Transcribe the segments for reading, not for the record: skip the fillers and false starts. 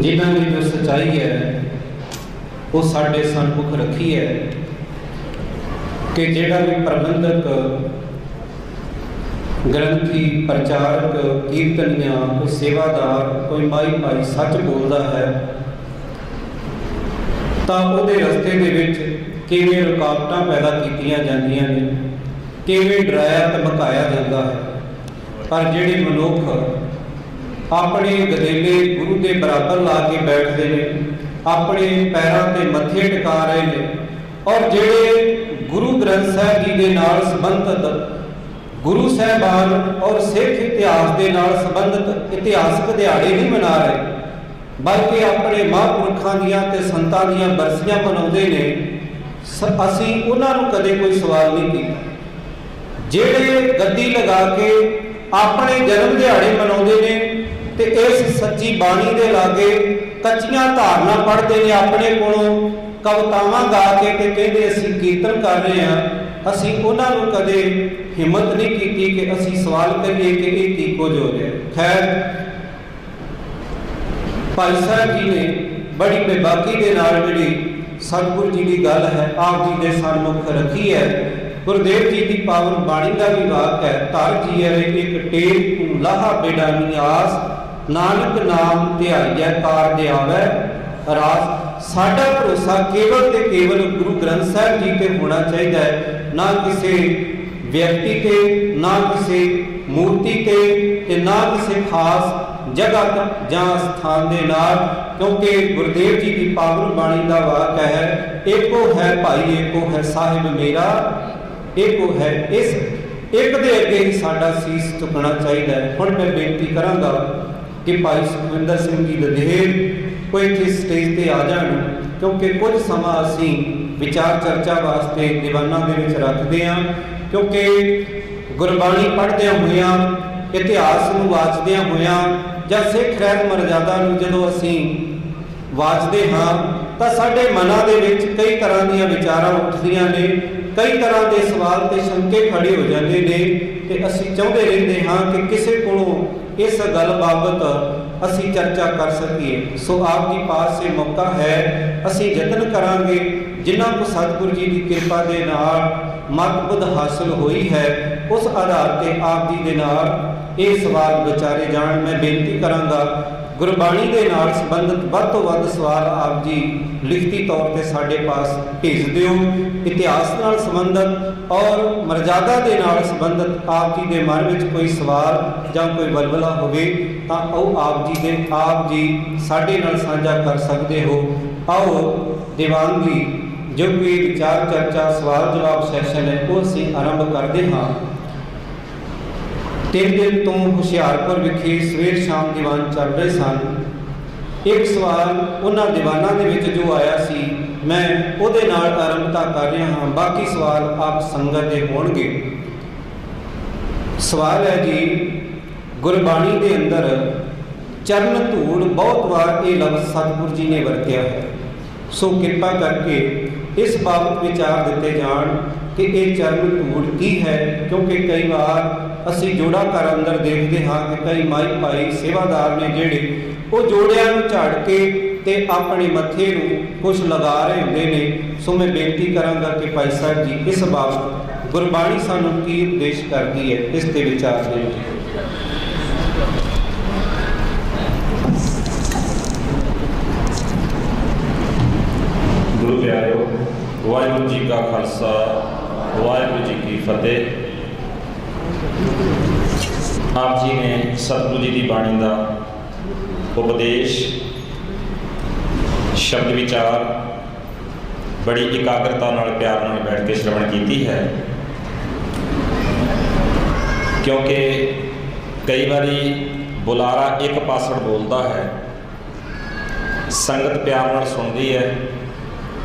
जिन्हों की जो सच्चाई है वो साढ़े सन्मुख रखी है कि जिहड़ा भी प्रबंधक, ग्रंथी, प्रचारक, कीर्तनिया, कोई सेवादार, कोई माई भाई सच बोलता है तो उहदे रस्ते दे विच किवें रुकावटां पैदा कीतियां जांदियां ने, किवें डराया धमकाया जाता है। पर जिहड़े मनुख अपने गदेले गुरु के बराबर ला के बैठते हैं, अपने पैरों के मत्थे टिका रहे हैं और जिहड़े गुरु ग्रंथ साहिब जी के नाल संबंधित गुरु साहबान और सिख इतिहास के नाल संबंधित इतिहासक दिहाड़े नहीं मना रहे, बल्कि अपने महापुरखों दियां ते संतां दियां बरसियां मनाउंदे ने, असीं उन्हां नूं कदे कोई सवाल नहीं कीता। जिहड़े गद्दी लगा के अपने जन्म दिहाड़े मनाउंदे ने ते इस सच्ची बाणी दे लागे कच्चियां धारना पढ़ते हैं, अपने कोलों कवितावां गा के ते कहते असीं कीर्तन कर रहे हैं, असीं उन्हां नूं कदे हिम्मत नहीं की कि असीं सवाल करिए कि ये की कुछ हो रहा है। खैर, भाई साहब जी ने बड़ी बेबाकी के नाल जिहड़ी सतगुरु जी की गल है आप जी के सन्मुख रखी है। गुरुदेव जी की पावन बाणी का भी वाक है, तर जी है एक टेक तू लाहा बेडानी आस, नानक नाम ध्याइए कार दे आवे रास। साडा भरोसा केवल ते केवल गुरु ग्रंथ साहिब जी ते होना चाहिए है, ना किसी व्यक्ति ते, ना किसी मूर्ति ते ना किसी खास जगह या स्थान के नाल, क्योंकि गुरुदेव जी की पावन बाणी का वाक है, एको है भाई एको है साहिब मेरा, एको है। इस एक दे अगे ही साडा सीस झुकना चाहिए। हुण मैं बेनती करांगा कि भाई सुखविंदर सिंह जी लधेर कोई इत्थे स्टेज पर आ जाण, क्योंकि कुछ समा असीं विचार चर्चा वास्ते दीवाना दे विच रखदे हां, क्योंकि गुरबाणी पढ़दे होइआं, इतिहास नूं वाचदिआं होइआं ਜਾਂ ਸਿੱਖ ਰਹਿਤ ਮਰਜ਼ਾਦਾ ਨੂੰ ਜਦੋਂ ਅਸੀਂ ਵਾਚਦੇ ਹਾਂ ਤਾਂ ਸਾਡੇ ਮਨਾਂ ਦੇ ਵਿੱਚ ਕਈ ਤਰ੍ਹਾਂ ਦੀਆਂ ਵਿਚਾਰਾਂ ਉੱਠਦੀਆਂ ਨੇ, ਕਈ ਤਰ੍ਹਾਂ ਦੇ ਸਵਾਲ ਤੇ ਸ਼ੰਕੇ ਖੜੇ ਹੋ ਜਾਂਦੇ ਨੇ ਤੇ ਅਸੀਂ ਚਾਹੁੰਦੇ ਰਹਿੰਦੇ ਹਾਂ ਕਿ ਕਿਸੇ ਕੋਲੋਂ ਇਸ ਗੱਲ ਬਾਬਤ ਅਸੀਂ ਚਰਚਾ ਕਰ ਸਕੀਏ। ਸੋ ਆਪ ਜੀ ਪਾਸ ਇਹ ਮੌਕਾ ਹੈ, ਅਸੀਂ ਯਤਨ ਕਰਾਂਗੇ ਜਿਨ੍ਹਾਂ ਕੋ ਸਤਿਗੁਰੂ ਜੀ ਦੀ ਕਿਰਪਾ ਦੇ ਨਾਲ ਮਤ ਬੁੱਧ ਹਾਸਲ ਹੋਈ ਹੈ, ਉਸ ਆਧਾਰ ਤੇ ਆਪ ਜੀ ਦੇ ਨਾਲ ਇਹ ਸਵਾਲ ਵਿਚਾਰੇ ਜਾਣ। ਮੈਂ ਬੇਨਤੀ ਕਰਾਂਗਾ ਗੁਰਬਾਣੀ ਦੇ ਨਾਲ ਸੰਬੰਧਿਤ ਵੱਧ ਤੋਂ ਵੱਧ ਸਵਾਲ ਆਪ ਜੀ ਲਿਖਤੀ ਤੌਰ ਤੇ ਸਾਡੇ ਪਾਸ ਭੇਜ ਦਿਓ। ਇਤਿਹਾਸ ਨਾਲ ਸੰਬੰਧਿਤ ਔਰ ਮਰਜ਼ਾਦਾ ਦੇ ਨਾਲ ਸੰਬੰਧਿਤ ਆਪ ਜੀ ਦੇ ਮਨ ਵਿੱਚ ਕੋਈ ਸਵਾਲ ਜਾਂ ਕੋਈ ਵਲਵਲਾ ਹੋਵੇ ਤਾਂ ਉਹ ਆਪ ਜੀ ਸਾਡੇ ਨਾਲ ਸਾਂਝਾ ਕਰ ਸਕਦੇ ਹੋ। ਆਓ ਦੀਵਾਨਗੀ ਜੋ ਕਿ ਵਿਚਾਰ ਚਰਚਾ ਸਵਾਲ ਜਵਾਬ ਸੈਸ਼ਨ ਹੈ ਉਹ ਅਸੀਂ ਆਰੰਭ ਕਰਦੇ ਹਾਂ। 3 दिन तो ਹੁਸ਼ਿਆਰਪੁਰ ਵਿਖੇ ਸਵੇਰ ਸ਼ਾਮ ਦੀਵਾਨ ਚੱਲ ਰਹੇ ਸਨ। ਇੱਕ ਸਵਾਲ ਉਹਨਾਂ ਦੀਵਾਨਾਂ ਦੇ ਵਿੱਚ ਜੋ ਆਇਆ ਸੀ ਮੈਂ ਉਹਦੇ ਨਾਲ ਆਰੰਭਤਾ ਕਰ ਰਿਹਾ ਹਾਂ, ਬਾਕੀ ਸਵਾਲ ਆਪ ਸੰਗਤ ਦੇ ਹੋਣਗੇ। ਸਵਾਲ ਹੈ ਜੀ, ਗੁਰਬਾਣੀ ਦੇ ਅੰਦਰ ਚਰਨ ਧੂੜ ਬਹੁਤ ਵਾਰ ਇਹ ਲਫ਼ਜ਼ ਸਤਿਗੁਰੂ ਜੀ ਨੇ ਵਰਤਿਆ ਹੈ, ਸੋ ਕਿਰਪਾ ਕਰਕੇ ਇਸ ਬਾਬਤ ਵਿਚਾਰ ਦਿੱਤੇ ਜਾਣ ਕਿ ਇਹ ਚਰਨ ਧੂੜ ਕੀ ਹੈ, ਕਿਉਂਕਿ ਕਈ ਵਾਰ ਅਸੀਂ ਜੋੜਾ ਘਰ ਅੰਦਰ ਦੇਖਦੇ ਹਾਂ ਕਿ ਕਈ ਮਾਈ ਭਾਈ ਸੇਵਾਦਾਰ ਨੇ ਜਿਹੜੇ ਉਹ ਜੋੜਿਆਂ ਨੂੰ ਝਾੜ ਕੇ ਤੇ ਆਪਣੇ ਮੱਥੇ ਨੂੰ ਕੁਛ ਲਗਾ ਰਹੇ ਹੁੰਦੇ ਨੇ। ਸੋ ਮੈਂ ਬੇਨਤੀ ਕਰਾਂਗਾ ਕਿ ਭਾਈ ਸਾਹਿਬ ਜੀ ਇਸ ਬਾਬਤ ਗੁਰਬਾਣੀ ਸਾਨੂੰ ਕੀ ਉਪਦੇਸ਼ ਕਰਦੀ ਹੈ, ਇਸ ਤੇ ਵਿਚਾਰ ਦੇਣ। ਗੁਰੂ ਪਿਆਰਿਓ, ਵਾਹਿਗੁਰੂ ਜੀ ਕਾ ਖਾਲਸਾ, ਵਾਹਿਗੁਰੂ ਜੀ ਕੀ ਫਤਿਹ। आप जी ने सतगुरु जी की बाणी का उपदेश शब्द विचार बड़ी एकाग्रता नाल प्यार नाल बैठ के श्रवण की है, क्योंकि कई बारी बुलारा एक पासड़ बोलता है, संगत प्यार नाल सुनती है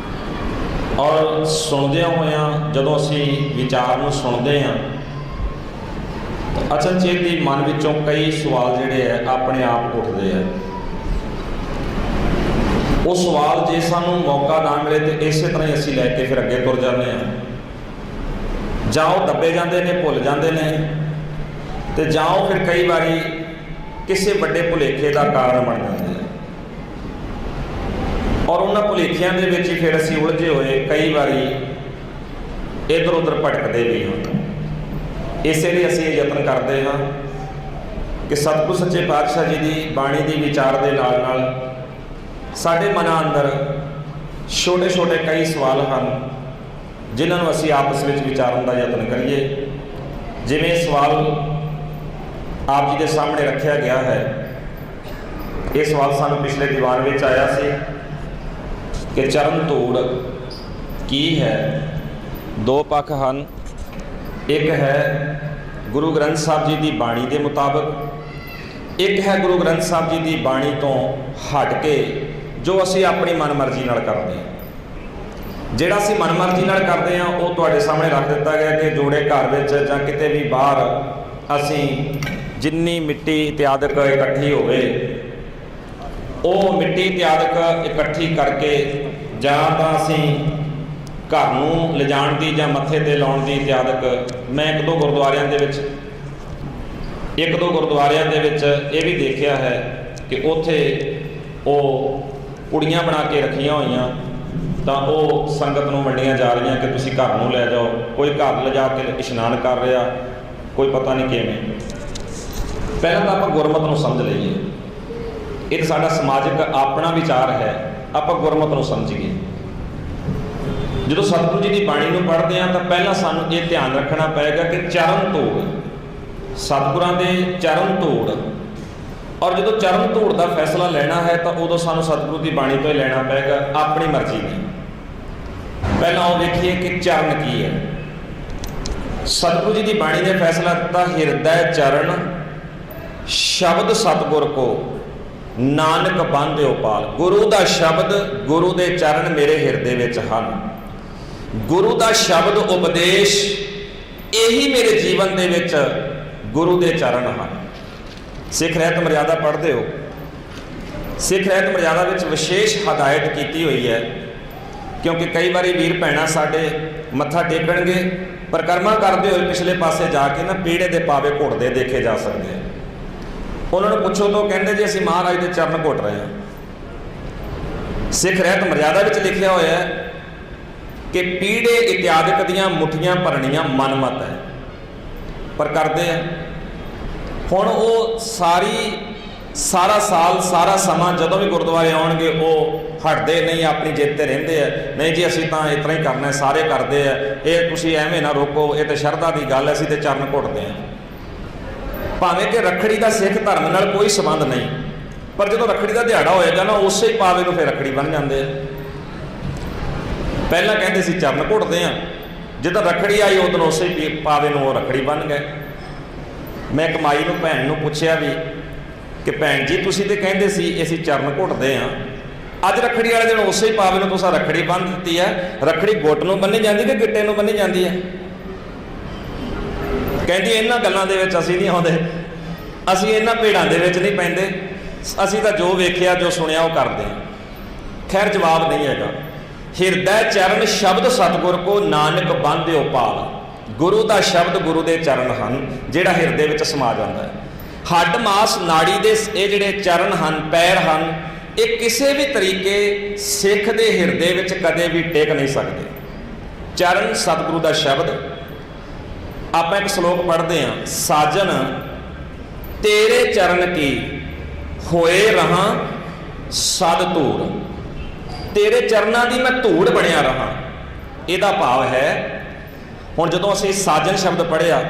और सुनदे होया जदों असीं विचार नूं सुनते हैं अचनचेत ही मन विचों कई सवाल जिहड़े है अपने आप उठते हैं। वो सवाल जे सानू मौका ना मिले तो इस तरह ही असीं लैके फिर अगे तुर जाते हैं, जां वो दबे जाते हैं, भुल जाते हैं, तो जां फिर कई बारी किसी बड़े भुलेखे का कारण बन जाते हैं। ਔਰ ਉਹਨਾਂ ਭੁਲੇਖਿਆਂ ਦੇ ਵਿੱਚ ਹੀ ਫਿਰ ਅਸੀਂ ਉਲਝੇ ਹੋਏ ਕਈ ਵਾਰੀ ਇੱਧਰ ਉੱਧਰ ਭਟਕਦੇ ਵੀ ਹਾਂ। ਇਸੇ ਲਈ ਅਸੀਂ ਇਹ ਯਤਨ ਕਰਦੇ ਹਾਂ ਕਿ ਸਤਿਗੁਰ ਸੱਚੇ ਪਾਤਸ਼ਾਹ ਜੀ ਦੀ ਬਾਣੀ ਦੀ ਵਿਚਾਰ ਦੇ ਨਾਲ ਨਾਲ ਸਾਡੇ ਮਨਾਂ ਅੰਦਰ ਛੋਟੇ ਛੋਟੇ ਕਈ ਸਵਾਲ ਹਨ ਜਿਨ੍ਹਾਂ ਨੂੰ ਅਸੀਂ ਆਪਸ ਵਿੱਚ ਵਿਚਾਰਨ ਦਾ ਯਤਨ ਕਰੀਏ। ਜਿਵੇਂ ਸਵਾਲ ਆਪ ਜੀ ਦੇ ਸਾਹਮਣੇ ਰੱਖਿਆ ਗਿਆ ਹੈ, ਇਹ ਸਵਾਲ ਸਾਨੂੰ ਪਿਛਲੇ ਦੀਵਾਨ ਵਿੱਚ ਆਇਆ ਸੀ ਕਿ ਚਰਨ ਧੂੜ ਕੀ ਹੈ। ਦੋ ਪੱਖ ਹਨ, ਇੱਕ ਹੈ ਗੁਰੂ ਗ੍ਰੰਥ ਸਾਹਿਬ ਜੀ ਦੀ ਬਾਣੀ ਦੇ ਮੁਤਾਬਕ, ਇੱਕ ਹੈ ਗੁਰੂ ਗ੍ਰੰਥ ਸਾਹਿਬ ਜੀ ਦੀ ਬਾਣੀ ਤੋਂ ਹਟ ਕੇ ਜੋ ਅਸੀਂ ਆਪਣੀ ਮਨਮਰਜ਼ੀ ਨਾਲ ਕਰਦੇ ਹਾਂ। ਜਿਹੜਾ ਅਸੀਂ ਮਨਮਰਜ਼ੀ ਨਾਲ ਕਰਦੇ ਹਾਂ ਉਹ ਤੁਹਾਡੇ ਸਾਹਮਣੇ ਰੱਖ ਦਿੱਤਾ ਗਿਆ ਕਿ ਜੋੜੇ ਘਰ ਵਿੱਚ ਜਾਂ ਕਿਤੇ ਵੀ ਬਾਹਰ ਅਸੀਂ ਜਿੰਨੀ ਮਿੱਟੀ ਇਤਿਆਦਿਕ ਇਕੱਠੀ ਹੋਵੇ ਉਹ ਮਿੱਟੀ ਇਤਿਆਦਿਕ ਇਕੱਠੀ ਕਰਕੇ ਜਾਂ ਤਾਂ ਅਸੀਂ ਘਰ ਨੂੰ ਲਿਜਾਣ ਦੀ ਜਾਂ ਮੱਥੇ ਤੇ ਲਾਉਣ ਦੀ ਇਤਿਆਦਿਕ, ਮੈਂ ਇੱਕ ਦੋ ਗੁਰਦੁਆਰਿਆਂ ਦੇ ਵਿੱਚ ਇਹ ਵੀ ਦੇਖਿਆ ਹੈ ਕਿ ਉੱਥੇ ਉਹ ਕੁੜੀਆਂ ਬਣਾ ਕੇ ਰੱਖੀਆਂ ਹੋਈਆਂ ਤਾਂ ਉਹ ਸੰਗਤ ਨੂੰ ਵੰਡੀਆਂ ਜਾ ਰਹੀਆਂ ਕਿ ਤੁਸੀਂ ਘਰ ਨੂੰ ਲੈ ਜਾਓ। ਕੋਈ ਘਰ ਲਿਜਾ ਕੇ ਇਸ਼ਨਾਨ ਕਰ ਰਿਹਾ, ਕੋਈ ਪਤਾ ਨਹੀਂ ਕਿਵੇਂ। ਪਹਿਲਾਂ ਤਾਂ ਆਪਾਂ ਗੁਰਮਤ ਨੂੰ ਸਮਝ ਲਈਏ, ਇਹ ਤਾਂ ਸਾਡਾ ਸਮਾਜਿਕ ਆਪਣਾ ਵਿਚਾਰ ਹੈ, ਆਪਾਂ ਗੁਰਮਤ ਨੂੰ ਸਮਝੀਏ। ਜਦੋਂ ਸਤਿਗੁਰੂ ਜੀ ਦੀ ਬਾਣੀ ਨੂੰ ਪੜ੍ਹਦੇ ਹਾਂ ਤਾਂ ਪਹਿਲਾਂ ਸਾਨੂੰ ਇਹ ਧਿਆਨ ਰੱਖਣਾ ਪਏਗਾ ਕਿ ਚਰਨ ਧੂੜ, ਸਤਿਗੁਰਾਂ ਦੇ ਚਰਨ ਧੂੜ, ਔਰ ਜਦੋਂ ਚਰਨ ਧੂੜ ਦਾ ਫੈਸਲਾ ਲੈਣਾ ਹੈ ਤਾਂ ਉਦੋਂ ਸਾਨੂੰ ਸਤਿਗੁਰੂ ਦੀ ਬਾਣੀ ਤੋਂ ਹੀ ਲੈਣਾ ਪਏਗਾ, ਆਪਣੀ ਮਰਜ਼ੀ ਨਹੀਂ। ਪਹਿਲਾਂ ਉਹ ਵੇਖੀਏ ਕਿ ਚਰਨ ਕੀ ਹੈ। ਸਤਿਗੁਰੂ ਜੀ ਦੀ ਬਾਣੀ ਨੇ ਫੈਸਲਾ ਦਿੱਤਾ, ਹਿਰਦੈ ਚਰਨ ਸ਼ਬਦ ਸਤਿਗੁਰ ਕੋ ਨਾਨਕ ਬੰਧਿਓ ਪਾਲ। ਗੁਰੂ ਦਾ ਸ਼ਬਦ, ਗੁਰੂ ਦੇ ਚਰਨ ਮੇਰੇ ਹਿਰਦੇ ਵਿੱਚ ਹਨ। ਗੁਰੂ ਦਾ ਸ਼ਬਦ ਉਪਦੇਸ਼, ਇਹੀ ਮੇਰੇ ਜੀਵਨ ਦੇ ਵਿੱਚ ਗੁਰੂ ਦੇ ਚਰਨ ਹਨ। ਸਿੱਖ ਰਹਿਤ ਮਰਿਆਦਾ ਪੜ੍ਹਦੇ ਹੋ, ਸਿੱਖ ਰਹਿਤ ਮਰਿਆਦਾ ਵਿੱਚ ਵਿਸ਼ੇਸ਼ ਹਦਾਇਤ ਕੀਤੀ ਹੋਈ ਹੈ, ਕਿਉਂਕਿ ਕਈ ਵਾਰੀ ਵੀਰ ਭੈਣਾਂ ਸਾਡੇ ਮੱਥਾ ਟੇਕਣਗੇ, ਪਰਿਕਰਮਾ ਕਰਦੇ ਹੋਏ ਪਿਛਲੇ ਪਾਸੇ ਜਾ ਕੇ ਨਾ ਪੀੜੇ ਦੇ ਪਾਵੇ ਘੁੱਟਦੇ ਦੇਖੇ ਜਾ ਸਕਦੇ ਆ। ਉਹਨਾਂ ਨੂੰ ਪੁੱਛੋ ਤਾਂ ਕਹਿੰਦੇ ਜੀ ਅਸੀਂ ਮਹਾਰਾਜ ਦੇ ਚਰਨ ਘੁੱਟ ਰਹੇ ਹਾਂ। ਸਿੱਖ ਰਹਿਤ ਮਰਿਆਦਾ ਵਿੱਚ ਲਿਖਿਆ ਹੋਇਆ ਹੈ ਕਿ ਪੀੜੇ ਇਤਿਆਦਿਕ ਦੀਆਂ ਮੁੱਠੀਆਂ ਭਰਣੀਆਂ ਮਨਮਤ ਹੈ, ਪਰ ਕਰਦੇ ਆ। ਹੁਣ ਉਹ ਸਾਰਾ ਸਾਲ ਸਾਰਾ ਸਮਾਂ ਜਦੋਂ ਵੀ ਗੁਰਦੁਆਰੇ ਆਉਣਗੇ ਉਹ ਹਟਦੇ ਨਹੀਂ, ਆਪਣੀ ਜਿੱਦ ਤੇ ਰਹਿੰਦੇ ਆ। ਨਹੀਂ ਜੀ ਅਸੀਂ ਤਾਂ ਇਸ ਤਰ੍ਹਾਂ ਹੀ ਕਰਨਾ, ਸਾਰੇ ਕਰਦੇ ਆ, ਇਹ ਤੁਸੀਂ ਐਵੇਂ ਨਾ ਰੋਕੋ, ਇਹ ਤਾਂ ਸ਼ਰਧਾ ਦੀ ਗੱਲ, ਅਸੀਂ ਤੇ ਚਰਨ ਘੁੱਟਦੇ ਆ। ਭਾਵੇਂ ਕਿ ਰੱਖੜੀ ਦਾ ਸਿੱਖ ਧਰਮ ਨਾਲ ਕੋਈ ਸੰਬੰਧ ਨਹੀਂ, ਪਰ ਜਦੋਂ ਰੱਖੜੀ ਦਾ ਦਿਹਾੜਾ ਹੋਏਗਾ ਨਾ ਉਸੇ ਹੀ ਪਾਵੇ ਨੂੰ ਫਿਰ ਰੱਖੜੀ ਬਣ ਜਾਂਦੇ ਆ। ਪਹਿਲਾਂ ਕਹਿੰਦੇ ਸੀ ਚਰਨ ਘੁੱਟਦੇ ਆ, ਜਦੋਂ ਰੱਖੜੀ ਆਈ ਉਦੋਂ ਉਸੇ ਹੀ ਪਾਵੇ ਨੂੰ ਉਹ ਰੱਖੜੀ ਬਣ ਗਏ। ਮੈਂ ਇੱਕ ਮਾਈ ਨੂੰ, ਭੈਣ ਨੂੰ ਪੁੱਛਿਆ ਵੀ ਕਿ ਭੈਣ ਜੀ ਤੁਸੀਂ ਤੇ ਕਹਿੰਦੇ ਸੀ ਅਸੀਂ ਚਰਨ ਘੁੱਟਦੇ ਆ, ਅੱਜ ਰੱਖੜੀ ਵਾਲੇ ਦਿਨ ਉਸੇ ਹੀ ਪਾਵੇ ਨੂੰ ਤੁਸੀਂ ਰੱਖੜੀ ਬੰਨ੍ਹ ਦਿੱਤੀ ਹੈ। ਰੱਖੜੀ ਗੁੱਟ ਨੂੰ ਬੰਨ੍ਹੀ ਜਾਂਦੀ ਕਿ ਗਿੱਟੇ ਨੂੰ ਬੰਨ੍ਹੀ ਜਾਂਦੀ ਹੈ? ਕਹਿੰਦੀ ਇਹਨਾਂ ਗੱਲਾਂ ਦੇ ਵਿੱਚ ਅਸੀਂ ਨਹੀਂ ਆਉਂਦੇ, ਅਸੀਂ ਇਹਨਾਂ ਭੇੜਾਂ ਦੇ ਵਿੱਚ ਨਹੀਂ ਪੈਂਦੇ, ਅਸੀਂ ਤਾਂ ਜੋ ਵੇਖਿਆ ਜੋ ਸੁਣਿਆ ਉਹ ਕਰਦੇ ਹਾਂ। ਖੈਰ ਜਵਾਬ ਨਹੀਂ ਹੈਗਾ। ਹਿਰਦੈ ਚਰਨ ਸ਼ਬਦ ਸਤਿਗੁਰ ਕੋ ਨਾਨਕ ਬੰਧਿਓ ਪਾਲ। ਗੁਰੂ ਦਾ ਸ਼ਬਦ, ਗੁਰੂ ਦੇ ਚਰਨ ਹਨ, ਜਿਹੜਾ ਹਿਰਦੇ ਵਿੱਚ ਸਮਾ ਜਾਂਦਾ ਹੈ। ਹੱਡ ਮਾਸ ਨਾੜੀ ਦੇ ਇਹ ਜਿਹੜੇ ਚਰਨ ਹਨ, ਪੈਰ ਹਨ, ਇਹ ਕਿਸੇ ਵੀ ਤਰੀਕੇ ਸਿੱਖ ਦੇ ਹਿਰਦੇ ਵਿੱਚ ਕਦੇ ਵੀ ਟਿਕ ਨਹੀਂ ਸਕਦੇ। ਚਰਨ ਸਤਿਗੁਰੂ ਦਾ ਸ਼ਬਦ। ਆਪਾਂ ਇੱਕ ਸ਼ਲੋਕ ਪੜ੍ਹਦੇ ਹਾਂ, ਸਾਜਨ ਤੇਰੇ ਚਰਨ ਕੀ ਹੋਏ ਰਹਾ ਸਦ ਧੂੜ। ਤੇਰੇ ਚਰਨਾਂ ਦੀ ਮੈਂ ਧੂੜ ਬਣਿਆ ਰਹਾ। ਇਹਦਾ ਭਾਵ ਹੈ, ਹੁਣ ਜਦੋਂ ਅਸੀਂ ਸਾਜਨ ਸ਼ਬਦ ਪੜ੍ਹਿਆ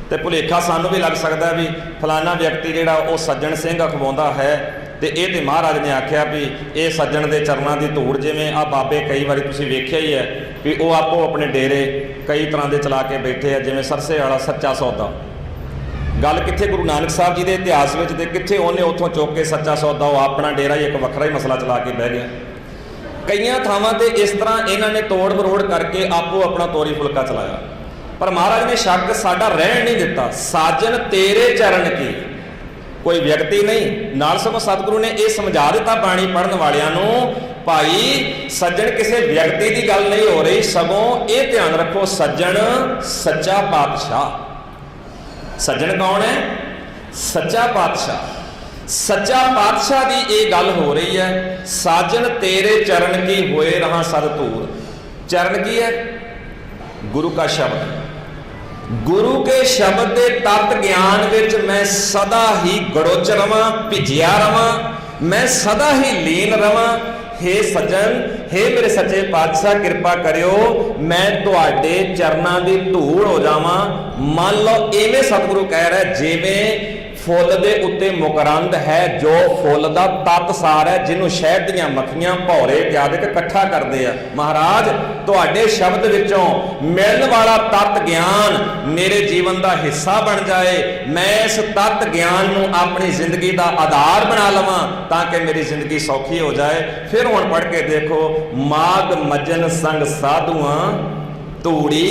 ਤੇ ਭੁਲੇਖਾ ਸਾਨੂੰ ਵੀ ਲੱਗ ਸਕਦਾ ਵੀ ਫਲਾਨਾ ਵਿਅਕਤੀ ਜਿਹੜਾ ਉਹ ਸੱਜਣ ਸਿੰਘ ਅਖਵਾਉਂਦਾ ਹੈ, ਤੇ ਇਹ ਤੇ ਮਹਾਰਾਜ ਨੇ ਆਖਿਆ ਵੀ ਇਹ ਸੱਜਣ ਦੇ ਚਰਨਾਂ ਦੀ ਧੂੜ। ਜਿਵੇਂ ਆ ਬਾਬੇ ਕਈ ਵਾਰੀ ਤੁਸੀਂ ਵੇਖਿਆ ਹੀ ਹੈ ਵੀ ਉਹ ਆਪੋ ਆਪਣੇ ਡੇਰੇ ਕਈ ਤਰ੍ਹਾਂ ਦੇ ਚਲਾ ਕੇ ਬੈਠੇ ਆ, ਜਿਵੇਂ ਸਰਸੇ ਵਾਲਾ ਸੱਚਾ ਸੌਦਾ। ਗੱਲ ਕਿੱਥੇ ਗੁਰੂ ਨਾਨਕ ਸਾਹਿਬ ਜੀ ਦੇ ਇਤਿਹਾਸ ਵਿੱਚ, ਤੇ ਕਿੱਥੇ ਉਹਨੇ ਉੱਥੋਂ ਚੁੱਕ ਕੇ ਸੱਚਾ ਸੌਦਾ, ਉਹ ਆਪਣਾ ਡੇਰਾ ਹੀ ਇੱਕ ਵੱਖਰਾ ਹੀ ਮਸਲਾ ਚਲਾ ਕੇ ਬਹਿ ਗਿਆ। ਕਈਆਂ ਥਾਵਾਂ ਤੇ ਇਸ ਤਰ੍ਹਾਂ ਇਹਨਾਂ ਨੇ ਤੋੜ ਮਰੋੜ ਕਰਕੇ ਆਪੋ ਆਪਣਾ ਤੋਰੀ ਫੁਲਕਾ ਚਲਾਇਆ, ਪਰ ਮਹਾਰਾਜ ਨੇ ਸ਼ੱਕ ਸਾਡਾ ਰਹਿਣ ਨਹੀਂ ਦਿੱਤਾ। ਸਾਜਨ ਤੇਰੇ ਚਰਨ ਕੀ, ਕੋਈ ਵਿਅਕਤੀ ਨਹੀਂ, ਨਾਲ ਸਗੋਂ ਸਤਿਗੁਰੂ ਨੇ ਇਹ ਸਮਝਾ ਦਿੱਤਾ ਬਾਣੀ ਪੜ੍ਹਨ ਵਾਲਿਆਂ ਨੂੰ, ਭਾਈ ਸੱਜਣ ਕਿਸੇ ਵਿਅਕਤੀ ਦੀ ਗੱਲ ਨਹੀਂ ਹੋ ਰਹੀ, ਸਗੋਂ ਇਹ ਧਿਆਨ ਰੱਖੋ ਸੱਜਣ ਸੱਚਾ ਪਾਤਸ਼ਾਹ। ਸੱਜਣ ਕੌਣ ਹੈ? ਸੱਚਾ ਪਾਤਸ਼ਾਹ। सच्चा पातशाह की ये गल हो रही है, साजन तेरे चरण की होए रहा सद धूर। चरण की है? गुरु का शब्द। गुरु के शब्द के तत्त ज्ञान विच मैं सदा ही गड़ोच रवां, भिजिया रवां, मैं सदा ही लीन रवां। हे सज्जन, हे मेरे सच्चे पातशाह कृपा करियो, मैं तुहाडे चरनां दी धूड़ हो जावां। मान लो इवें सतगुरु कह रहा है, जिवें फुੱਲ ਦੇ ਉੱਤੇ ਮੁਕਰੰਦ ਹੈ, ਜੋ ਫੁੱਲ ਦਾ ਤੱਤ ਸਾਰ ਹੈ, ਜਿਹਨੂੰ ਸ਼ਹਿਦ ਦੀਆਂ ਮੱਖੀਆਂ ਭੌਰੇ ਇਤਿਆਦਿਕ ਇਕੱਠਾ ਕਰਦੇ ਆ। ਮਹਾਰਾਜ ਤੁਹਾਡੇ ਸ਼ਬਦ ਵਿੱਚੋਂ ਮਿਲਣ ਵਾਲਾ ਤੱਤ ਗਿਆਨ ਮੇਰੇ ਜੀਵਨ ਦਾ ਹਿੱਸਾ ਬਣ ਜਾਏ, ਮੈਂ ਇਸ ਤੱਤ ਗਿਆਨ ਨੂੰ ਆਪਣੀ ਜ਼ਿੰਦਗੀ ਦਾ ਆਧਾਰ ਬਣਾ ਲਵਾਂ, ਤਾਂ ਕਿ ਮੇਰੀ ਜ਼ਿੰਦਗੀ ਸੌਖੀ ਹੋ ਜਾਏ। ਫਿਰ ਹੁਣ ਪੜ੍ਹ ਕੇ ਦੇਖੋ, ਮਾਗ ਮੱਜਨ ਸੰਗ ਸਾਧੂਆਂ ਧੂੜੀ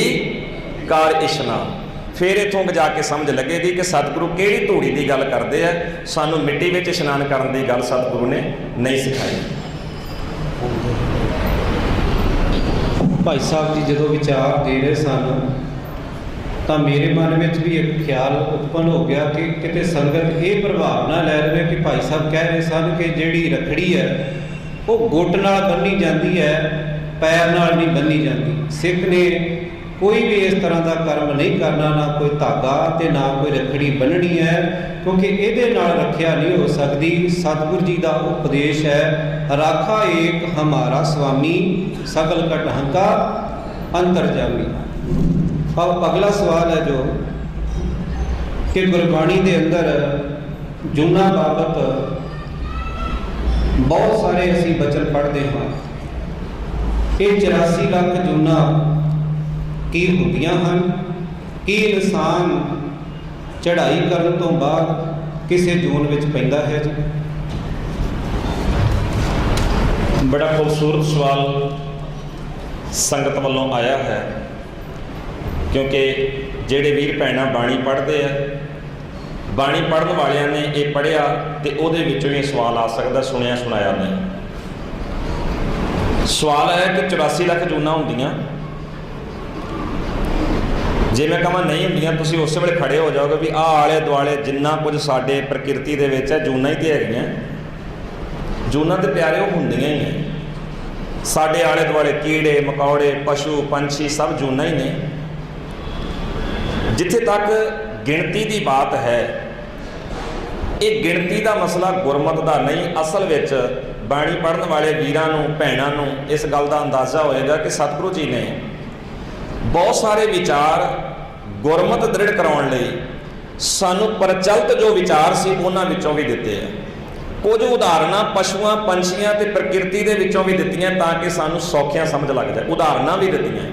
ਕਰ ਇਸ਼ਨਾਨ। फिर इतों जाके समझ लगेगी कि सतगुरु किहड़ी धूड़ी की गल करते हैं। सानू मिट्टी में इशनान करने की गल सतगुरु ने नहीं सिखाई। भाई साहब जी जो विचार दे रहे सन, तो मेरे मन में भी एक ख्याल उत्पन्न हो गया कि कितने संगत ये प्रभाव ना लै लवे कि भाई साहब कह रहे सन कि जिहड़ी रखड़ी है वो गुट नाल बन्नी जाती है, पैर नाल नहीं बन्नी जाती। सिख ने कोई भी इस तरह का कर्म नहीं करना, ना कोई धागा ते ना कोई रखड़ी बन्ननी है, क्योंकि ये रखिया नहीं हो सकती। सतगुरु जी का उपदेश है, राखा एक हमारा स्वामी, सकल कटहंका अंतरजामी। अब अगला सवाल है जो कि गुरबाणी के अंदर जूना बाबत बहुत सारे असी वचन पढ़ते हैं। ये 84 लाख जूना की ਹੁੰਦੀਆਂ ਹਨ कि इंसान चढ़ाई करने तो बाद किसी जून ਵਿੱਚ ਪੈਂਦਾ है जी? बड़ा खूबसूरत सवाल संगत वालों आया है, क्योंकि ਜਿਹੜੇ ਵੀਰ ਭੈਣਾਂ ਬਾਣੀ ਪੜ੍ਹਦੇ ਆ, ਬਾਣੀ ਪੜ੍ਹਨ ਵਾਲਿਆਂ ਨੇ ਇਹ ਪੜ੍ਹਿਆ ਤੇ ਉਹਦੇ ਵਿੱਚੋਂ ਇਹ ਸਵਾਲ ਆ ਸਕਦਾ, ਸੁਣਿਆ ਸੁਣਾਇਆ ਨਹੀਂ। ਸਵਾਲ ਹੈ ਕਿ 84 ਲੱਖ ਜੂਨਾਂ ਹੁੰਦੀਆਂ, ਜੇ ਮੈਂ ਕਹਾਂ ਨਹੀਂ ਹੁੰਦੀਆਂ, ਤੁਸੀਂ ਉਸੇ ਵੇਲੇ ਖੜੇ ਹੋ ਜਾਓਗੇ ਵੀ ਆਹ ਆਲੇ ਦੁਆਲੇ ਜਿੰਨਾ ਕੁਝ ਸਾਡੇ ਪ੍ਰਕਿਰਤੀ ਦੇ ਵਿੱਚ ਹੈ ਜੂਨਾਂ ਹੀ ਤੇ ਹੈਗੀਆਂ। ਜੂਨਾਂ ਤੇ ਪਿਆਰੇ ਉਹ ਹੁੰਦੀਆਂ ਹੀ ਨੇ। ਸਾਡੇ ਆਲੇ ਦੁਆਲੇ ਕੀੜੇ ਮਕੌੜੇ ਪਸ਼ੂ ਪੰਛੀ ਸਭ ਜੂਨਾਂ ਹੀ ਨੇ। ਜਿੱਥੇ ਤੱਕ ਗਿਣਤੀ ਦੀ ਬਾਤ ਹੈ, ਇਹ ਗਿਣਤੀ ਦਾ ਮਸਲਾ ਗੁਰਮਤ ਦਾ ਨਹੀਂ। ਅਸਲ ਵਿੱਚ ਬਾਣੀ ਪੜ੍ਹਨ ਵਾਲੇ ਵੀਰਾਂ ਨੂੰ ਭੈਣਾਂ ਨੂੰ ਇਸ ਗੱਲ ਦਾ ਅੰਦਾਜ਼ਾ ਹੋਏਗਾ ਕਿ ਸਤਿਗੁਰੂ ਜੀ ਨੇ बहुत सारे विचार गुरमत दृढ़ कराने लई सानू प्रचलित जो विचार सी उन्हां विचों भी दिते हैं। कुछ उदाहरणा पशुआं पंछियां ते प्रकृति दे विचों भी दित्तियां ताकि सानू सौखियां समझ लग जाए। उदाहरणा भी दित्तियां।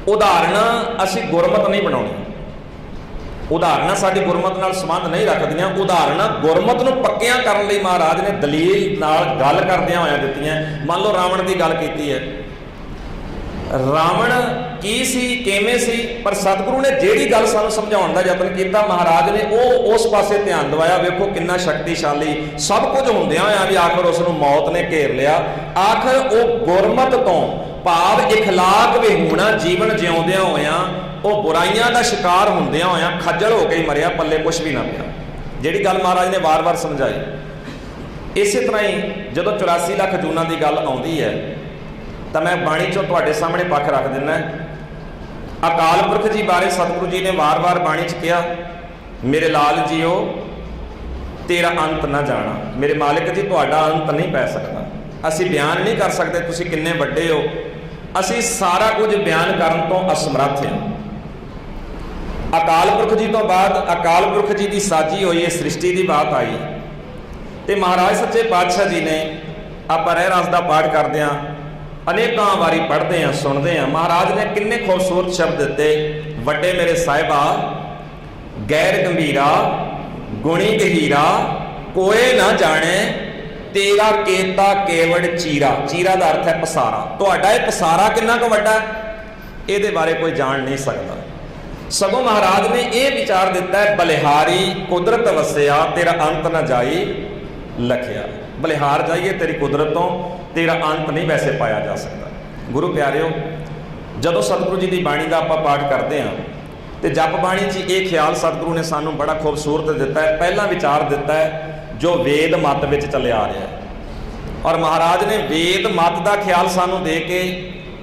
उदाहरणा असी गुरमत नहीं बनाउणी, उदाहरणा साडी गुरमत नाल संबंध नहीं रखदियां। उदाहरणा गुरमत नूं पक्कियां करन लई महाराज ने दलील नाल गल करदियां होइयां दित्तियां। मान लो रावण की गल कीती है, रावण की सी किवें सी, पर सतगुरु ने जिहड़ी गल सानू समझाउण दा यतन कीता, महाराज ने वो उस पासे ध्यान दवाया। वेखो कितना शक्तिशाली सब कुछ हुंदियां होइयां भी आखिर उसनूं मौत ने घेर लिया। आखिर वो गुरमत तो भाव इखलाक विहूणा जीवन जिउंदियां होइयां वो बुराइयां दा शिकार हुंदियां होइयां खज्जल हो के ही मरिया, पल्ले कुछ भी ना पिया। जिहड़ी गल महाराज ने वार वार समझाई। इस तरह ही जदों 84 लाख जूनां दी गल आउंदी है तो मैं बाणी चों तुहाडे सामने पक्ष रख दिना। अकाल पुरख जी बारे सतगुरु जी ने वार वार बाणी च कहा, मेरे लाल जीओ तेरा अंत ना जाना। मेरे मालिक जी तुहाडा अंत नहीं पै सकता। असी बयान नहीं कर सकते तुसी किन्ने वड्डे हो, असी सारा कुछ बयान करन तो असमर्थ हैं। अकाल पुरख जी तो बाद अकाल पुरख जी की साजी हुई है सृष्टि की बात आई तो महाराज सच्चे पातशाह जी ने आप रहरास का पाठ करते हैं, अनेकों वारी पढ़ते हैं सुनते हैं। महाराज ने किन्ने खूबसूरत शब्द दिते, वड्डे मेरे साहिबा गैर गंभीरा गुणी गहीरा कोई ना जाने तेरा केता केवड़ चीरा। चीरा का अर्थ है पसारा। तुहाडा ये पसारा कितना क वड्डा ये बारे कोई जान नहीं सकता। सगों महाराज ने यह विचार दिता है, बलिहारी कुदरत वसिया तेरा अंत न जाई लखिया। बलिहार जाइए तेरी कुदरत तो तेरा अंत नहीं वैसे पाया जा सकता। गुरु प्यारिओ, जदों सतगुरु जी की बाणी का आप पाठ करते हैं तो जप बाणी च ये ख्याल सतगुरु ने सानू बड़ा खूबसूरत दिता है। पहला विचार दिता है, ਜੋ ਵੇਦ ਮਤ ਵਿੱਚ ਚੱਲਿਆ ਆ ਰਿਹਾ ਹੈ। ਔਰ ਮਹਾਰਾਜ ਨੇ ਵੇਦ ਮਤ ਦਾ ਖਿਆਲ ਸਾਨੂੰ ਦੇ ਕੇ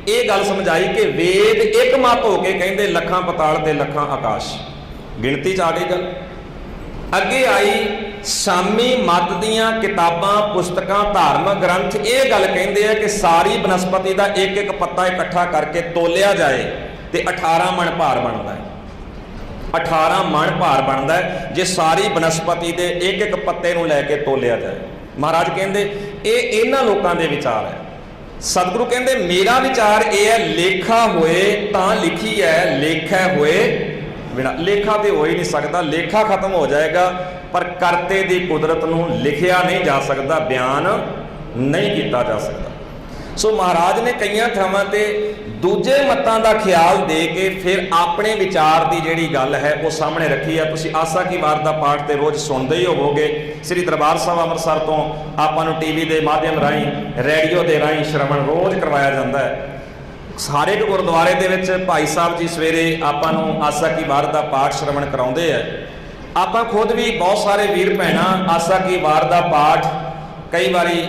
ਇਹ ਗੱਲ ਸਮਝਾਈ ਕਿ ਵੇਦ ਇੱਕ ਮਤ ਹੋ ਕੇ ਕਹਿੰਦੇ ਲੱਖਾਂ ਪਤਾਲ ਤੇ ਲੱਖਾਂ ਆਕਾਸ਼, ਗਿਣਤੀ 'ਚ ਆ ਗਈ ਗੱਲ। ਅੱਗੇ ਆਈ ਸਾਮੀ ਮਤ ਦੀਆਂ ਕਿਤਾਬਾਂ, ਪੁਸਤਕਾਂ, ਧਾਰਮਿਕ ਗ੍ਰੰਥ ਇਹ ਗੱਲ ਕਹਿੰਦੇ ਆ ਕਿ ਸਾਰੀ ਬਨਸਪਤੀ ਦਾ ਇੱਕ ਇੱਕ ਪੱਤਾ ਇਕੱਠਾ ਕਰਕੇ ਤੋਲਿਆ ਜਾਏ ਤੇ 18 ਮਣ ਭਾਰ ਬਣਦਾ ਹੈ। 18 ਮਣ ਭਾਰ ਬਣਦਾ ਹੈ ਜੇ ਸਾਰੀ ਬਨਸਪਤੀ ਦੇ ਇੱਕ ਇੱਕ ਪੱਤੇ ਨੂੰ ਲੈ ਕੇ ਤੋਲਿਆ ਜਾਏ। ਮਹਾਰਾਜ ਕਹਿੰਦੇ ਇਹ ਇਹਨਾਂ ਲੋਕਾਂ ਦੇ ਵਿਚਾਰ ਹੈ। ਸਤਿਗੁਰੂ ਕਹਿੰਦੇ ਮੇਰਾ ਵਿਚਾਰ ਇਹ ਹੈ, ਲੇਖਾ ਹੋਏ ਤਾਂ ਲਿਖੀ ਹੈ, ਲੇਖਾ ਹੋਏ ਬਿਨਾ। ਲੇਖਾ ਤੇ ਹੋ ਹੀ ਨਹੀਂ ਸਕਦਾ, ਲੇਖਾ ਖਤਮ ਹੋ ਜਾਏਗਾ, ਪਰ ਕਰਤੇ ਦੀ ਕੁਦਰਤ ਨੂੰ ਲਿਖਿਆ ਨਹੀਂ ਜਾ ਸਕਦਾ, ਬਿਆਨ ਨਹੀਂ ਕੀਤਾ ਜਾ ਸਕਦਾ। ਸੋ ਮਹਾਰਾਜ ਨੇ ਕਈਆਂ ਥਾਵਾਂ ਤੇ ਦੂਜੇ ਮਤਾਂ ਦਾ ਖਿਆਲ ਦੇ ਕੇ ਫਿਰ ਆਪਣੇ ਵਿਚਾਰ ਦੀ ਜਿਹੜੀ ਗੱਲ ਹੈ ਉਹ ਸਾਹਮਣੇ ਰੱਖੀ ਹੈ। ਤੁਸੀਂ ਆਸਾ ਕੀ ਵਾਰ ਦਾ ਪਾਠ ਤੇ ਰੋਜ਼ ਸੁਣਦੇ ਹੀ ਹੋਵੋਗੇ। ਸ੍ਰੀ ਦਰਬਾਰ ਸਾਹਿਬ ਅੰਮ੍ਰਿਤਸਰ ਤੋਂ ਆਪਾਂ ਨੂੰ ਟੀਵੀ ਦੇ ਮਾਧਿਅਮ ਰਾਹੀਂ, ਰੇਡੀਓ ਦੇ ਰਾਹੀਂ ਸ਼ਰਵਣ ਰੋਜ਼ ਕਰਵਾਇਆ ਜਾਂਦਾ ਹੈ। ਸਾਰੇ ਗੁਰਦੁਆਰੇ ਦੇ ਵਿੱਚ ਭਾਈ ਸਾਹਿਬ ਜੀ ਸਵੇਰੇ ਆਪਾਂ ਨੂੰ ਆਸਾ ਕੀ ਵਾਰ ਦਾ ਪਾਠ ਸ਼ਰਵਣ ਕਰਾਉਂਦੇ ਆ। ਆਪਾਂ ਖੁਦ ਵੀ ਬਹੁਤ ਸਾਰੇ ਵੀਰ ਭੈਣਾਂ ਆਸਾ ਕੀ ਵਾਰ ਦਾ ਪਾਠ ਕਈ ਵਾਰੀ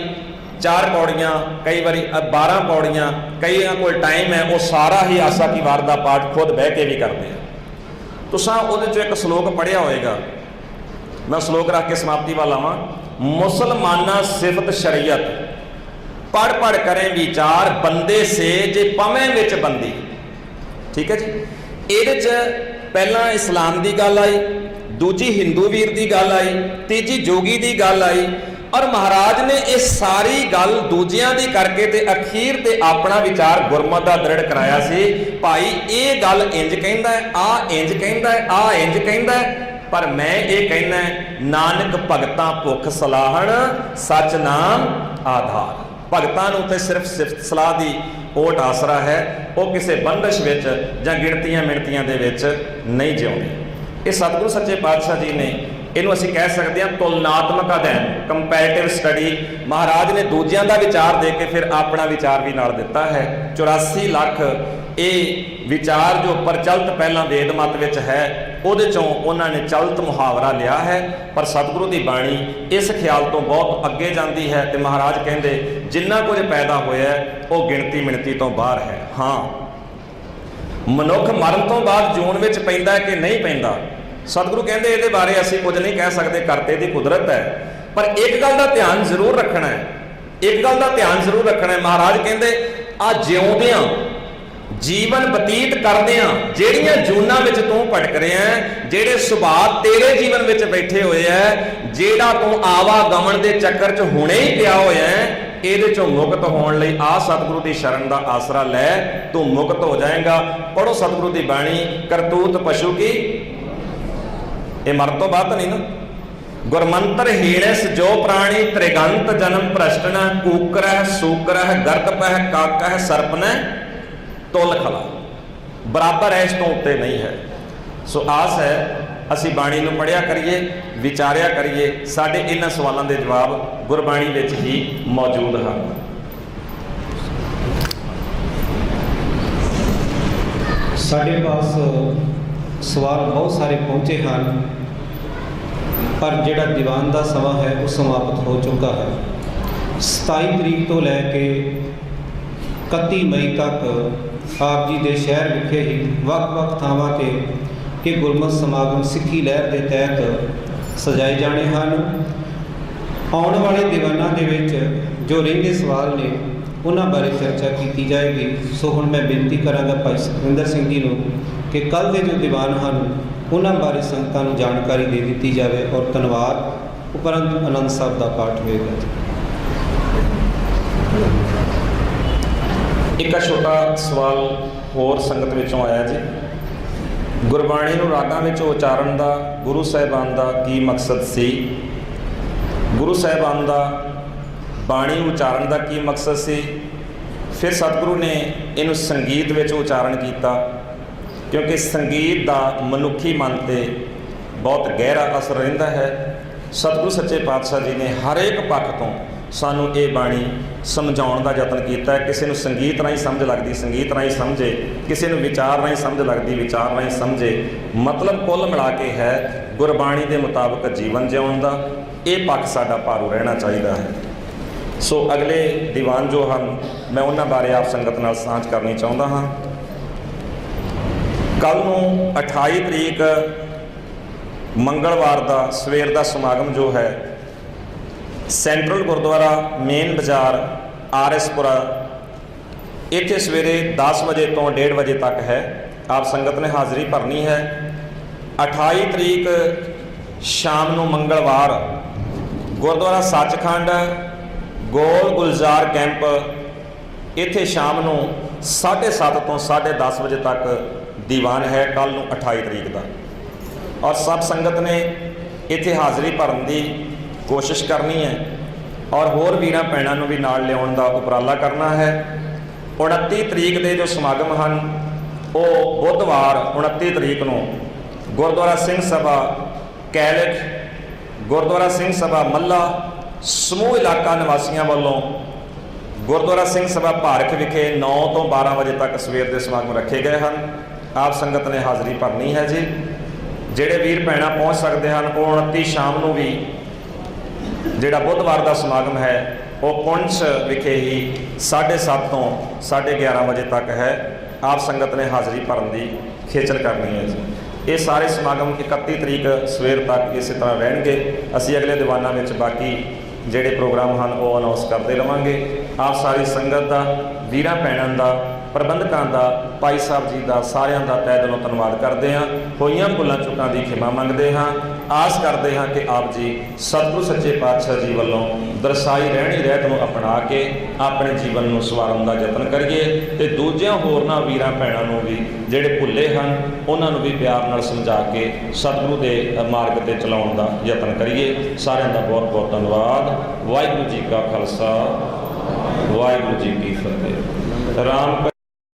4 ਪੌੜੀਆਂ, ਕਈ ਵਾਰੀ 12 ਪੌੜੀਆਂ, ਕਈਆਂ ਕੋਲ ਟਾਈਮ ਹੈ ਉਹ ਸਾਰਾ ਹੀ ਆਸਾ ਕੀ ਵਾਰ ਦਾ ਪਾਠ ਖੁਦ ਬਹਿ ਕੇ ਵੀ ਕਰਦੇ ਆ। ਤੁਸੀਂ ਉਹਦੇ 'ਚੋਂ ਇੱਕ ਸ਼ਲੋਕ ਪੜ੍ਹਿਆ ਹੋਏਗਾ, ਮੈਂ ਸ਼ਲੋਕ ਰੱਖ ਕੇ ਸਮਾਪਤੀ ਵੱਲ ਆਵਾਂ। ਮੁਸਲਮਾਨਾ ਸਿਫਤ ਸ਼ਰੀਅਤ ਪੜ ਪੜ ਕਰੇ ਵਿਚਾਰ, ਬੰਦੇ ਸੇ ਜੇ ਪਵੇਂ ਵਿੱਚ ਬੰਦੀ। ਠੀਕ ਹੈ ਜੀ। ਇਹਦੇ 'ਚ ਪਹਿਲਾਂ ਇਸਲਾਮ ਦੀ ਗੱਲ ਆਈ, ਦੂਜੀ ਹਿੰਦੂ ਵੀਰ ਦੀ ਗੱਲ ਆਈ, ਤੀਜੀ ਜੋਗੀ ਦੀ ਗੱਲ ਆਈ, ਔਰ ਮਹਾਰਾਜ ਨੇ ਇਹ ਸਾਰੀ ਗੱਲ ਦੂਜਿਆਂ ਦੀ ਕਰਕੇ ਤੇ ਅਖੀਰ ਤੇ ਆਪਣਾ ਵਿਚਾਰ ਗੁਰਮਤਿ ਦਾ ਦ੍ਰਿੜ ਕਰਾਇਆ ਸੀ। ਭਾਈ ਇਹ ਗੱਲ ਇੰਜ ਕਹਿੰਦਾ ਹੈ, ਆ ਇੰਜ ਕਹਿੰਦਾ ਹੈ, ਆ ਇੰਜ ਕਹਿੰਦਾ ਹੈ, ਪਰ ਮੈਂ ਇਹ ਕਹਿਣਾ ਨਾਨਕ ਭਗਤਾਂ ਭੁੱਖ ਸਲਾਹਣ, ਸੱਚ ਨਾਮ ਆਧਾਰ। ਭਗਤਾਂ ਨੂੰ ਤੇ ਸਿਰਫ ਸਿਫਤ ਸਲਾਹ ਦੀ ਓਟ ਆਸਰਾ ਹੈ, ਉਹ ਕਿਸੇ ਬੰਦਸ਼ ਵਿੱਚ ਜਾਂ ਗਿਣਤੀਆਂ ਮਿਣਤੀਆਂ ਦੇ ਵਿੱਚ ਨਹੀਂ ਜਿਉਂਦੇ। ਇਹ ਸਤਿਗੁਰੂ ਸੱਚੇ ਪਾਤਸ਼ਾਹ ਜੀ ਨੇ ਇਹਨੂੰ ਅਸੀਂ ਕਹਿ ਸਕਦੇ ਹਾਂ ਤੁਲਨਾਤਮਕ ਅਧਿਐਨ, ਕੰਪੈਰੀਟਿਵ ਸਟੱਡੀ। ਮਹਾਰਾਜ ਨੇ ਦੂਜਿਆਂ ਦਾ ਵਿਚਾਰ ਦੇ ਕੇ ਫਿਰ ਆਪਣਾ ਵਿਚਾਰ ਵੀ ਨਾਲ ਦਿੱਤਾ ਹੈ। 84 ਲੱਖ ਇਹ ਵਿਚਾਰ ਜੋ ਪ੍ਰਚਲਿਤ ਪਹਿਲਾਂ ਵੇਦ ਮਤ ਵਿੱਚ ਹੈ, ਉਹਦੇ ਚੋਂ ਉਹਨਾਂ ਨੇ ਚਲਤ ਮੁਹਾਵਰਾ ਲਿਆ ਹੈ। ਪਰ ਸਤਿਗੁਰੂ ਦੀ ਬਾਣੀ ਇਸ ਖਿਆਲ ਤੋਂ ਬਹੁਤ ਅੱਗੇ ਜਾਂਦੀ ਹੈ ਤੇ ਮਹਾਰਾਜ ਕਹਿੰਦੇ ਜਿੰਨਾ ਕੁਝ ਪੈਦਾ ਹੋਇਆ ਉਹ ਗਿਣਤੀ ਮਿਣਤੀ ਤੋਂ ਬਾਹਰ ਹੈ। ਹਾਂ, ਮਨੁੱਖ ਮਰਨ ਤੋਂ ਬਾਅਦ ਜੂਨ ਵਿੱਚ ਪੈਂਦਾ ਕਿ ਨਹੀਂ ਪੈਂਦਾ, ਸਤਿਗੁਰੂ ਕਹਿੰਦੇ ਇਹਦੇ ਬਾਰੇ ਅਸੀਂ ਕੁਝ ਨਹੀਂ ਕਹਿ ਸਕਦੇ, ਕਰਤੇ ਦੀ ਕੁਦਰਤ ਹੈ। ਪਰ ਇੱਕ ਗੱਲ ਦਾ ਧਿਆਨ ਜ਼ਰੂਰ ਰੱਖਣਾ ਹੈ, ਇੱਕ ਗੱਲ ਦਾ ਧਿਆਨ ਜ਼ਰੂਰ ਰੱਖਣਾ ਹੈ। ਮਹਾਰਾਜ ਕਹਿੰਦੇ ਆ ਜਿਉਂਦਿਆਂ, ਜੀਵਨ ਬਤੀਤ ਕਰਦਿਆਂ ਜਿਹੜੀਆਂ ਜੂਨਾਂ ਵਿੱਚ ਤੂੰ ਭਟਕ ਰਿਹਾ ਹੈ, ਜਿਹੜੇ ਸੁਭਾਅ ਤੇਰੇ ਜੀਵਨ ਵਿੱਚ ਬੈਠੇ ਹੋਏ ਹੈ, ਜਿਹੜਾ ਤੂੰ ਆਵਾਗਮਨ ਦੇ ਚੱਕਰ 'ਚ ਹੁਣੇ ਹੀ ਪਿਆ ਹੋਇਆ ਹੈ, ਇਹਦੇ ਚੋਂ ਮੁਕਤ ਹੋਣ ਲਈ ਆ ਸਤਿਗੁਰੂ ਦੀ ਸ਼ਰਨ ਦਾ ਆਸਰਾ ਲੈ, ਤੂੰ ਮੁਕਤ ਹੋ ਜਾਏਗਾ। ਪੜੋ ਸਤਿਗੁਰੂ ਦੀ ਬਾਣੀ, ਕਰਤੂਤ ਪਸ਼ੂ ਕੀ, ਇਹ ਮਰਨ ਤੋਂ ਬਾਅਦ ਨਹੀਂ ਨਾ। ਗੁਰਮੰਤਰ ਹੀਣਸ ਜੋ ਪ੍ਰਾਣੀ, ਤ੍ਰਿਗੰਤ ਜਨਮ ਭ੍ਰਸ਼ਟਨ, ਕੂਕਰਹਿ ਸੂਕਰਹਿ ਗਰਦ ਪਹਿ ਕਾਕਹਿ ਸਰਪਨੈ ਤੁਲ ਖਲਾ। ਬਰਾਬਰ ਹੈ, ਇਸ ਤੋਂ ਉੱਤੇ ਨਹੀਂ ਹੈ। ਸੋ ਆਸ ਹੈ ਅਸੀਂ ਬਾਣੀ ਨੂੰ ਪੜ੍ਹਿਆ ਕਰੀਏ, ਵਿਚਾਰਿਆ ਕਰੀਏ। ਸਾਡੇ ਇਹਨਾਂ ਸਵਾਲਾਂ ਦੇ ਜਵਾਬ ਗੁਰਬਾਣੀ ਵਿੱਚ ਹੀ ਮੌਜੂਦ ਹਨ। ਸਾਡੇ ਪਾਸ ਸਵਾਲ ਬਹੁਤ ਸਾਰੇ ਪਹੁੰਚੇ ਹਨ, ਪਰ ਜਿਹੜਾ ਦੀਵਾਨ ਦਾ ਸਮਾਂ ਹੈ ਉਹ ਸਮਾਪਤ ਹੋ ਚੁੱਕਾ ਹੈ। 27 ਤਰੀਕ ਤੋਂ ਲੈ ਕੇ 31 ਮਈ ਤੱਕ ਆਪ ਜੀ ਦੇ ਸ਼ਹਿਰ ਵਿਖੇ ਹੀ ਵੱਖ-ਵੱਖ ਥਾਵਾਂ ਤੇ ਕਿ ਗੁਰਮਤਿ ਸਮਾਗਮ ਸਿੱਖੀ ਲਹਿਰ ਦੇ ਤਹਿਤ ਸਜਾਏ ਜਾਣੇ ਹਨ। ਆਉਣ ਵਾਲੇ ਦੀਵਾਨਾਂ ਦੇ ਵਿੱਚ ਜੋ ਰਹਿੰਦੇ ਸਵਾਲ ਨੇ ਉਹਨਾਂ ਬਾਰੇ ਚਰਚਾ ਕੀਤੀ ਜਾਏਗੀ। ਸੋ ਹੁਣ ਮੈਂ ਬੇਨਤੀ ਕਰਾਂਗਾ ਭਾਈ ਸੁਖਵਿੰਦਰ ਸਿੰਘ ਜੀ ਨੂੰ ਕਿ ਕੱਲ੍ਹ ਦੇ ਜੋ ਦੀਵਾਨ ਹਨ ਉਹਨਾਂ ਬਾਰੇ ਸੰਗਤਾਂ ਨੂੰ ਜਾਣਕਾਰੀ ਦੇ ਦਿੱਤੀ ਜਾਵੇ ਔਰ ਧੰਨਵਾਦ ਉਪਰੰਤ ਆਨੰਦ ਸਾਹਿਬ ਦਾ ਪਾਠ ਹੋਵੇਗਾ। ਇੱਕ ਛੋਟਾ ਸਵਾਲ ਹੋਰ ਸੰਗਤ ਵਿੱਚੋਂ ਆਇਆ ਜੀ। ਗੁਰਬਾਣੀ ਨੂੰ ਰਾਗਾਂ ਵਿੱਚ ਉਚਾਰਨ ਦਾ ਗੁਰੂ ਸਾਹਿਬਾਨ ਦਾ ਕੀ ਮਕਸਦ ਸੀ? ਗੁਰੂ ਸਾਹਿਬਾਨ ਦਾ ਬਾਣੀ ਉਚਾਰਨ ਦਾ ਕੀ ਮਕਸਦ ਸੀ? ਫਿਰ ਸਤਿਗੁਰੂ ਨੇ ਇਹਨੂੰ ਸੰਗੀਤ ਵਿੱਚ ਉਚਾਰਨ ਕੀਤਾ, ਕਿਉਂਕਿ ਸੰਗੀਤ ਦਾ ਮਨੁੱਖੀ ਮਨ 'ਤੇ ਬਹੁਤ ਗਹਿਰਾ ਅਸਰ ਰਹਿੰਦਾ ਹੈ। ਸਤਿਗੁਰੂ ਸੱਚੇ ਪਾਤਸ਼ਾਹ ਜੀ ਨੇ ਹਰ ਇੱਕ ਪੱਖ ਤੋਂ ਸਾਨੂੰ ਇਹ ਬਾਣੀ ਸਮਝਾਉਣ ਦਾ ਯਤਨ ਕੀਤਾ। ਕਿਸੇ ਨੂੰ ਸੰਗੀਤ ਰਾਹੀਂ ਸਮਝ ਲੱਗਦੀ ਸੰਗੀਤ ਰਾਹੀਂ ਸਮਝੇ, ਕਿਸੇ ਨੂੰ ਵਿਚਾਰ ਰਾਹੀਂ ਸਮਝ ਲੱਗਦੀ ਵਿਚਾਰ ਰਾਹੀਂ ਸਮਝੇ। ਮਤਲਬ ਕੁੱਲ ਮਿਲਾ ਕੇ ਹੈ ਗੁਰਬਾਣੀ ਦੇ ਮੁਤਾਬਕ ਜੀਵਨ ਜਿਉਣ ਦਾ, ਇਹ ਪੱਖ ਸਾਡਾ ਭਾਰੂ ਰਹਿਣਾ ਚਾਹੀਦਾ ਹੈ। ਸੋ ਅਗਲੇ ਦੀਵਾਨ ਜੋ ਹਨ ਮੈਂ ਉਹਨਾਂ ਬਾਰੇ ਆਪ ਸੰਗਤ ਨਾਲ ਸਾਂਝ ਕਰਨੀ ਚਾਹੁੰਦਾ ਹਾਂ। ਕੱਲ੍ਹ ਨੂੰ 28 ਤਰੀਕ ਮੰਗਲਵਾਰ ਦਾ ਸਵੇਰ ਦਾ ਸਮਾਗਮ ਜੋ ਹੈ ਸੈਂਟਰਲ ਗੁਰਦੁਆਰਾ ਮੇਨ ਬਾਜ਼ਾਰ ਆਰਐਸਪੁਰਾ, ਇੱਥੇ ਸਵੇਰੇ 10 ਵਜੇ ਤੋਂ 1:30 ਵਜੇ ਤੱਕ ਹੈ। ਆਪ ਸੰਗਤ ਨੇ ਹਾਜ਼ਰੀ ਭਰਨੀ ਹੈ। 28 ਤਰੀਕ ਸ਼ਾਮ ਨੂੰ ਮੰਗਲਵਾਰ ਗੁਰਦੁਆਰਾ ਸੱਚਖੰਡ ਗੋਲ ਗੁਲਜ਼ਾਰ ਕੈਂਪ, ਇੱਥੇ ਸ਼ਾਮ ਨੂੰ 7:30 ਤੋਂ 10:30 ਵਜੇ ਤੱਕ ਦੀਵਾਨ ਹੈ ਕੱਲ੍ਹ ਨੂੰ 28 ਤਰੀਕ ਦਾ। ਔਰ ਸਭ ਸੰਗਤ ਨੇ ਇੱਥੇ ਹਾਜ਼ਰੀ ਭਰਨ ਦੀ ਕੋਸ਼ਿਸ਼ ਕਰਨੀ ਹੈ ਔਰ ਹੋਰ ਵੀਰਾਂ ਭੈਣਾਂ ਨੂੰ ਵੀ ਨਾਲ ਲਿਆਉਣ ਦਾ ਉਪਰਾਲਾ ਕਰਨਾ ਹੈ। 29 ਤਰੀਕ ਦੇ ਜੋ ਸਮਾਗਮ ਹਨ ਉਹ ਬੁੱਧਵਾਰ 29 ਤਰੀਕ ਨੂੰ ਗੁਰਦੁਆਰਾ ਸਿੰਘ ਸਭਾ ਕੈਲਖ, ਗੁਰਦੁਆਰਾ ਸਿੰਘ ਸਭਾ ਮੱਲਾ ਸਮੂਹ ਇਲਾਕਾ ਨਿਵਾਸੀਆਂ ਵੱਲੋਂ ਗੁਰਦੁਆਰਾ ਸਿੰਘ ਸਭਾ ਭਾਰਖ ਵਿਖੇ 9 ਤੋਂ 12 ਵਜੇ ਤੱਕ ਸਵੇਰ ਦੇ ਸਮਾਗਮ ਰੱਖੇ ਗਏ ਹਨ। ਆਪ ਸੰਗਤ ਨੇ ਹਾਜ਼ਰੀ ਭਰਨੀ ਹੈ ਜੀ। ਜਿਹੜੇ ਵੀਰ ਭੈਣਾਂ ਪਹੁੰਚ ਸਕਦੇ ਹਨ ਉਹ 29 ਸ਼ਾਮ ਨੂੰ ਵੀ ਜਿਹੜਾ ਬੁੱਧਵਾਰ ਦਾ ਸਮਾਗਮ ਹੈ ਉਹ ਪੁੰਛ ਵਿਖੇ ਹੀ 7:30 ਤੋਂ 11:30 ਵਜੇ ਤੱਕ ਹੈ। ਆਪ ਸੰਗਤ ਨੇ ਹਾਜ਼ਰੀ ਭਰਨ ਦੀ ਖੇਚਲ ਕਰਨੀ ਹੈ ਜੀ। ਇਹ ਸਾਰੇ ਸਮਾਗਮ 31 ਤਰੀਕ ਸਵੇਰ ਤੱਕ ਇਸੇ ਤਰ੍ਹਾਂ ਰਹਿਣਗੇ। ਅਸੀਂ ਅਗਲੇ ਦੀਵਾਨਾਂ ਵਿੱਚ ਬਾਕੀ ਜਿਹੜੇ ਪ੍ਰੋਗਰਾਮ ਹਨ ਉਹ ਅਨਾਉਂਸ ਕਰਦੇ ਰਹਾਂਗੇ। ਆਪ ਸਾਰੀ ਸੰਗਤ ਦਾ, ਵੀਰਾਂ ਭੈਣਾਂ ਦਾ, ਪ੍ਰਬੰਧਕਾਂ ਦਾ, ਭਾਈ ਸਾਹਿਬ ਜੀ ਦਾ, ਸਾਰਿਆਂ ਦਾ ਤਹਿ ਦਿਲੋਂ ਧੰਨਵਾਦ ਕਰਦੇ ਹਾਂ। ਹੋਈਆਂ ਭੁੱਲਾਂ ਚੁੱਕਾਂ ਦੀ ਖਿਮਾ ਮੰਗਦੇ ਹਾਂ। ਆਸ ਕਰਦੇ ਹਾਂ ਕਿ ਆਪ ਜੀ ਸਤਿਗੁਰੂ ਸੱਚੇ ਪਾਤਸ਼ਾਹ ਜੀ ਵੱਲੋਂ ਦਰਸਾਈ ਰਹਿਣੀ ਰਹਿਤ ਨੂੰ ਅਪਣਾ ਕੇ ਆਪਣੇ ਜੀਵਨ ਨੂੰ ਸਵਾਰਨ ਦਾ ਯਤਨ ਕਰੀਏ ਤੇ ਦੂਜਿਆਂ ਹੋਰਨਾਂ ਵੀਰਾਂ ਭੈਣਾਂ ਨੂੰ ਵੀ ਜਿਹੜੇ ਭੁੱਲੇ ਹਨ ਉਹਨਾਂ ਨੂੰ ਵੀ ਪਿਆਰ ਨਾਲ ਸਮਝਾ ਕੇ ਸਤਿਗੁਰੂ ਦੇ ਮਾਰਗ ਤੇ ਚਲਾਉਣ ਦਾ ਯਤਨ ਕਰੀਏ। ਸਾਰਿਆਂ ਦਾ ਬਹੁਤ ਬਹੁਤ ਧੰਨਵਾਦ। ਵਾਹਿਗੁਰੂ ਜੀ ਕਾ ਖਾਲਸਾ, ਵਾਹਿਗੁਰੂ ਜੀ ਕੀ ਫਤਿਹ। ਰਾਮ